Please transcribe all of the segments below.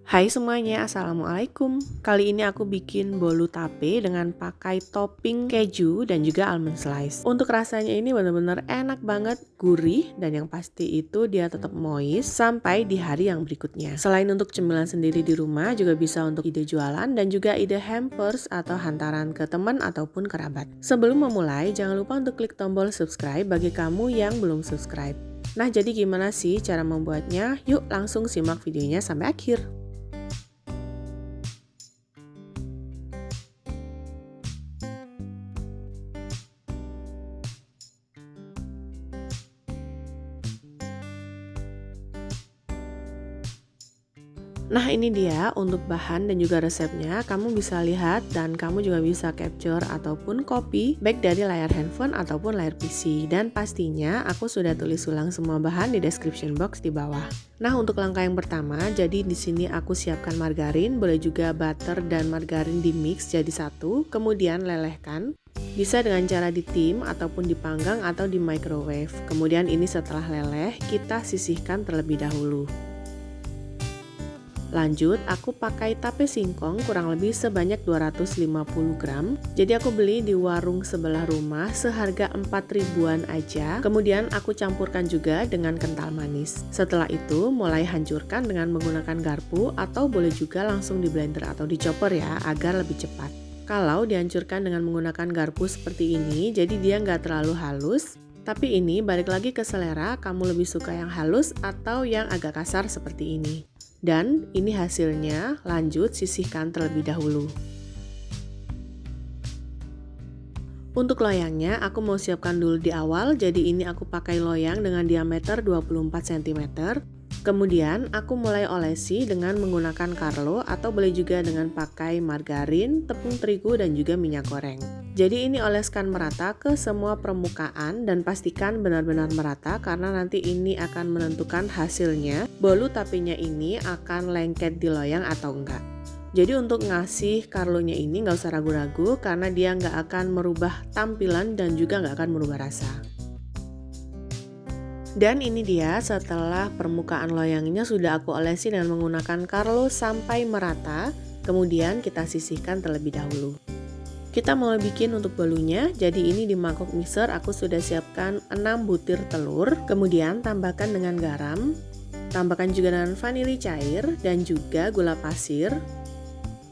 Hai semuanya, Assalamualaikum. Kali ini aku bikin bolu tape dengan pakai topping keju dan juga almond slice. Untuk rasanya ini benar-benar enak banget, gurih, dan yang pasti itu dia tetap moist sampai di hari yang berikutnya. Selain untuk cemilan sendiri di rumah, juga bisa untuk ide jualan dan juga ide hampers atau hantaran ke teman ataupun kerabat. Sebelum memulai, jangan lupa untuk klik tombol subscribe bagi kamu yang belum subscribe. Nah, jadi gimana sih cara membuatnya? Yuk langsung simak videonya sampai akhir. Nah, ini dia untuk bahan dan juga resepnya. Kamu bisa lihat dan kamu juga bisa capture ataupun copy baik dari layar handphone ataupun layar PC. Dan pastinya aku sudah tulis ulang semua bahan di description box di bawah. Nah, untuk langkah yang pertama, jadi di sini aku siapkan margarin, boleh juga butter dan margarin di mix jadi satu, kemudian lelehkan. Bisa dengan cara ditim ataupun dipanggang atau di microwave. Kemudian ini setelah leleh, kita sisihkan terlebih dahulu. Lanjut, aku pakai tape singkong kurang lebih sebanyak 250 gram. Jadi aku beli di warung sebelah rumah seharga 4 ribuan aja. Kemudian aku campurkan juga dengan kental manis. Setelah itu mulai hancurkan dengan menggunakan garpu atau boleh juga langsung di blender atau di chopper ya agar lebih cepat. Kalau dihancurkan dengan menggunakan garpu seperti ini, jadi dia nggak terlalu halus. Tapi ini balik lagi ke selera, kamu lebih suka yang halus atau yang agak kasar seperti ini. Dan ini hasilnya, lanjut sisihkan terlebih dahulu. Untuk loyangnya, aku mau siapkan dulu di awal, jadi ini aku pakai loyang dengan diameter 24 cm. Kemudian aku mulai olesi dengan menggunakan Carlo atau boleh juga dengan pakai margarin, tepung terigu dan juga minyak goreng. Jadi ini oleskan merata ke semua permukaan dan pastikan benar-benar merata karena nanti ini akan menentukan hasilnya bolu tapenya ini akan lengket di loyang atau enggak. Jadi untuk ngasih Carlo-nya ini nggak usah ragu-ragu karena dia nggak akan merubah tampilan dan juga nggak akan merubah rasa. Dan ini dia setelah permukaan loyangnya sudah aku olesi dengan menggunakan Carlo sampai merata. Kemudian kita sisihkan terlebih dahulu. Kita mulai bikin untuk bolunya. Jadi ini di mangkok mixer aku sudah siapkan 6 butir telur. Kemudian tambahkan dengan garam. Tambahkan juga dengan vanili cair dan juga gula pasir.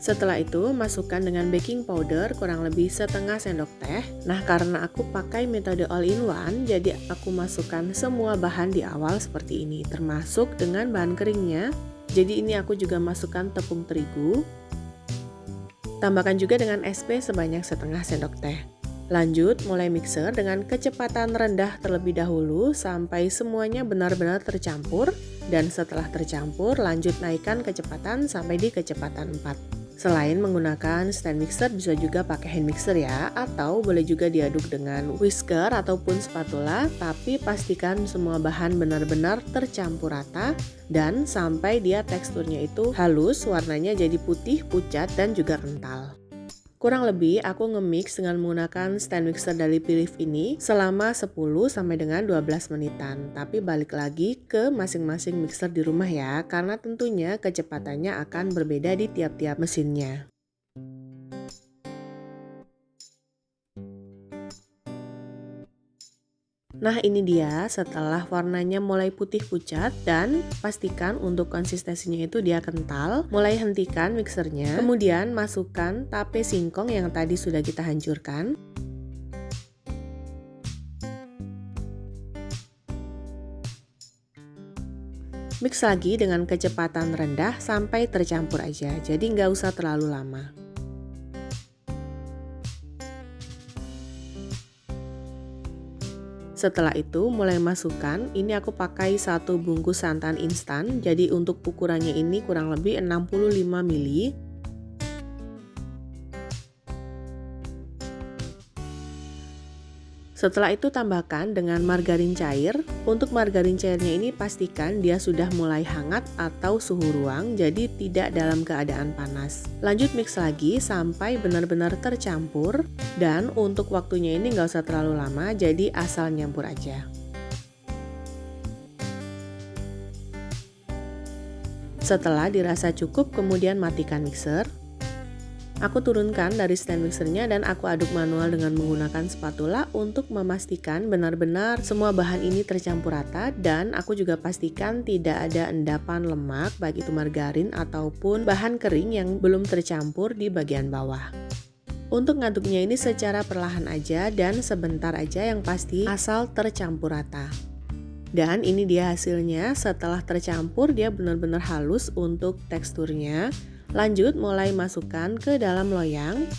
Setelah itu masukkan dengan baking powder kurang lebih setengah sendok teh. Nah, karena aku pakai metode all in one, jadi aku masukkan semua bahan di awal seperti ini, termasuk dengan bahan keringnya. Jadi ini aku juga masukkan tepung terigu. Tambahkan juga dengan SP sebanyak setengah sendok teh. Lanjut mulai mixer dengan kecepatan rendah terlebih dahulu sampai semuanya benar-benar tercampur. Dan setelah tercampur lanjut naikkan kecepatan sampai di kecepatan 4. Selain menggunakan stand mixer bisa juga pakai hand mixer ya, atau boleh juga diaduk dengan whisker ataupun spatula, tapi pastikan semua bahan benar-benar tercampur rata dan sampai dia teksturnya itu halus, warnanya jadi putih, pucat dan juga kental. Kurang lebih aku nge-mix dengan menggunakan stand mixer dari Philips ini selama 10 sampai dengan 12 menitan. Tapi balik lagi ke masing-masing mixer di rumah ya, karena tentunya kecepatannya akan berbeda di tiap-tiap mesinnya. Nah ini dia setelah warnanya mulai putih pucat dan pastikan untuk konsistensinya itu dia kental. Mulai hentikan mixernya, kemudian masukkan tape singkong yang tadi sudah kita hancurkan. Mix lagi dengan kecepatan rendah sampai tercampur aja, jadi nggak usah terlalu lama. Setelah itu mulai masukkan, ini aku pakai 1 bungkus santan instan, jadi untuk ukurannya ini kurang lebih 65 ml. Setelah itu tambahkan dengan margarin cair. Untuk margarin cairnya ini pastikan dia sudah mulai hangat atau suhu ruang, jadi tidak dalam keadaan panas. Lanjut mix lagi sampai benar-benar tercampur. Dan untuk waktunya ini nggak usah terlalu lama, jadi asal nyampur aja. Setelah dirasa cukup, kemudian matikan mixer. Aku turunkan dari stand mixernya dan aku aduk manual dengan menggunakan spatula untuk memastikan benar-benar semua bahan ini tercampur rata, dan aku juga pastikan tidak ada endapan lemak baik itu margarin ataupun bahan kering yang belum tercampur di bagian bawah. Untuk ngaduknya ini secara perlahan aja dan sebentar aja, yang pasti asal tercampur rata. Dan ini dia hasilnya. Setelah tercampur dia benar-benar halus untuk teksturnya. Lanjut mulai masukkan ke dalam loyang.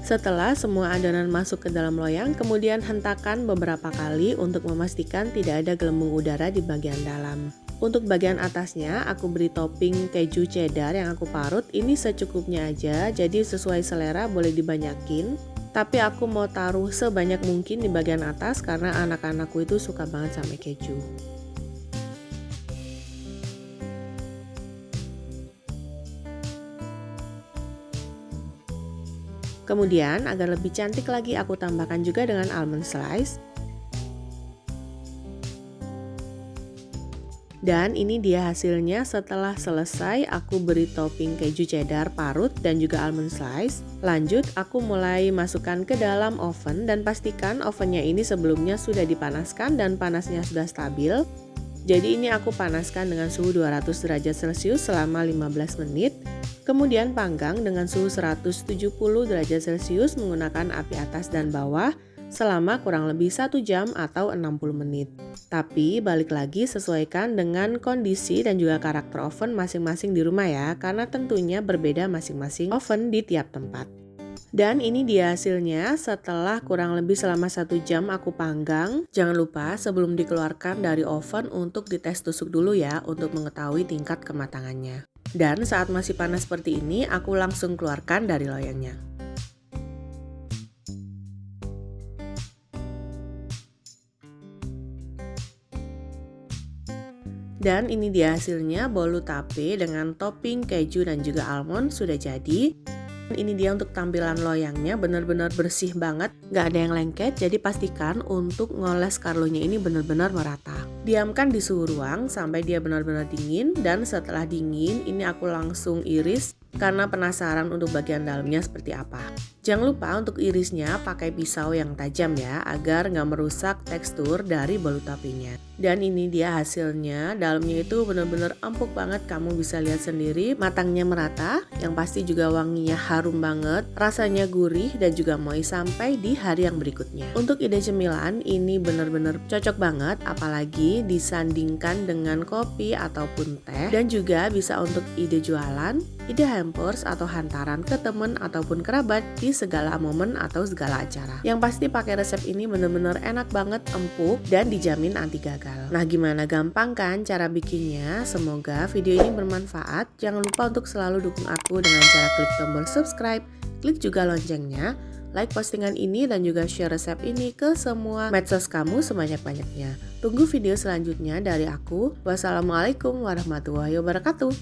Setelah semua adonan masuk ke dalam loyang, kemudian hentakan beberapa kali untuk memastikan tidak ada gelembung udara di bagian dalam. Untuk bagian atasnya, aku beri topping keju cheddar yang aku parut. Ini secukupnya aja, jadi sesuai selera boleh dibanyakin. Tapi aku mau taruh sebanyak mungkin di bagian atas karena anak-anakku itu suka banget sama keju. Kemudian agar lebih cantik lagi aku tambahkan juga dengan almond slice. Dan ini dia hasilnya. Setelah selesai aku beri topping keju cheddar parut dan juga almond slice. Lanjut aku mulai masukkan ke dalam oven dan pastikan ovennya ini sebelumnya sudah dipanaskan dan panasnya sudah stabil. Jadi ini aku panaskan dengan suhu 200 derajat Celcius selama 15 menit. Kemudian panggang dengan suhu 170 derajat Celcius menggunakan api atas dan bawah selama kurang lebih 1 jam atau 60 menit. Tapi balik lagi sesuaikan dengan kondisi dan juga karakter oven masing-masing di rumah ya, karena tentunya berbeda masing-masing oven di tiap tempat. Dan ini dia hasilnya setelah kurang lebih selama 1 jam aku panggang. Jangan lupa sebelum dikeluarkan dari oven untuk dites tusuk dulu ya untuk mengetahui tingkat kematangannya. Dan saat masih panas seperti ini, aku langsung keluarkan dari loyangnya. Dan ini dia hasilnya, bolu tape dengan topping keju dan juga almond sudah jadi. Ini dia untuk tampilan loyangnya, benar-benar bersih banget, nggak ada yang lengket, jadi pastikan untuk ngoles karlonya ini benar-benar merata. Diamkan di suhu ruang sampai dia benar-benar dingin, dan setelah dingin ini aku langsung iris karena penasaran untuk bagian dalamnya seperti apa. Jangan lupa untuk irisnya pakai pisau yang tajam ya, agar nggak merusak tekstur dari bolu tapenya. Dan ini dia hasilnya, dalamnya itu benar-benar empuk banget, kamu bisa lihat sendiri, matangnya merata, yang pasti juga wanginya harum banget, rasanya gurih dan juga moist sampai di hari yang berikutnya. Untuk ide cemilan ini benar-benar cocok banget, apalagi disandingkan dengan kopi ataupun teh, dan juga bisa untuk ide jualan, ide hampers atau hantaran ke temen ataupun kerabat di segala momen atau segala acara. Yang pasti pakai resep ini benar-benar enak banget, empuk, dan dijamin anti gagal. Nah gimana, gampang kan cara bikinnya? Semoga video ini bermanfaat. Jangan lupa untuk selalu dukung aku dengan cara klik tombol subscribe, klik juga loncengnya, like postingan ini dan juga share resep ini ke semua medsos kamu sebanyak-banyaknya. Tunggu video selanjutnya dari aku. Wassalamualaikum warahmatullahi wabarakatuh.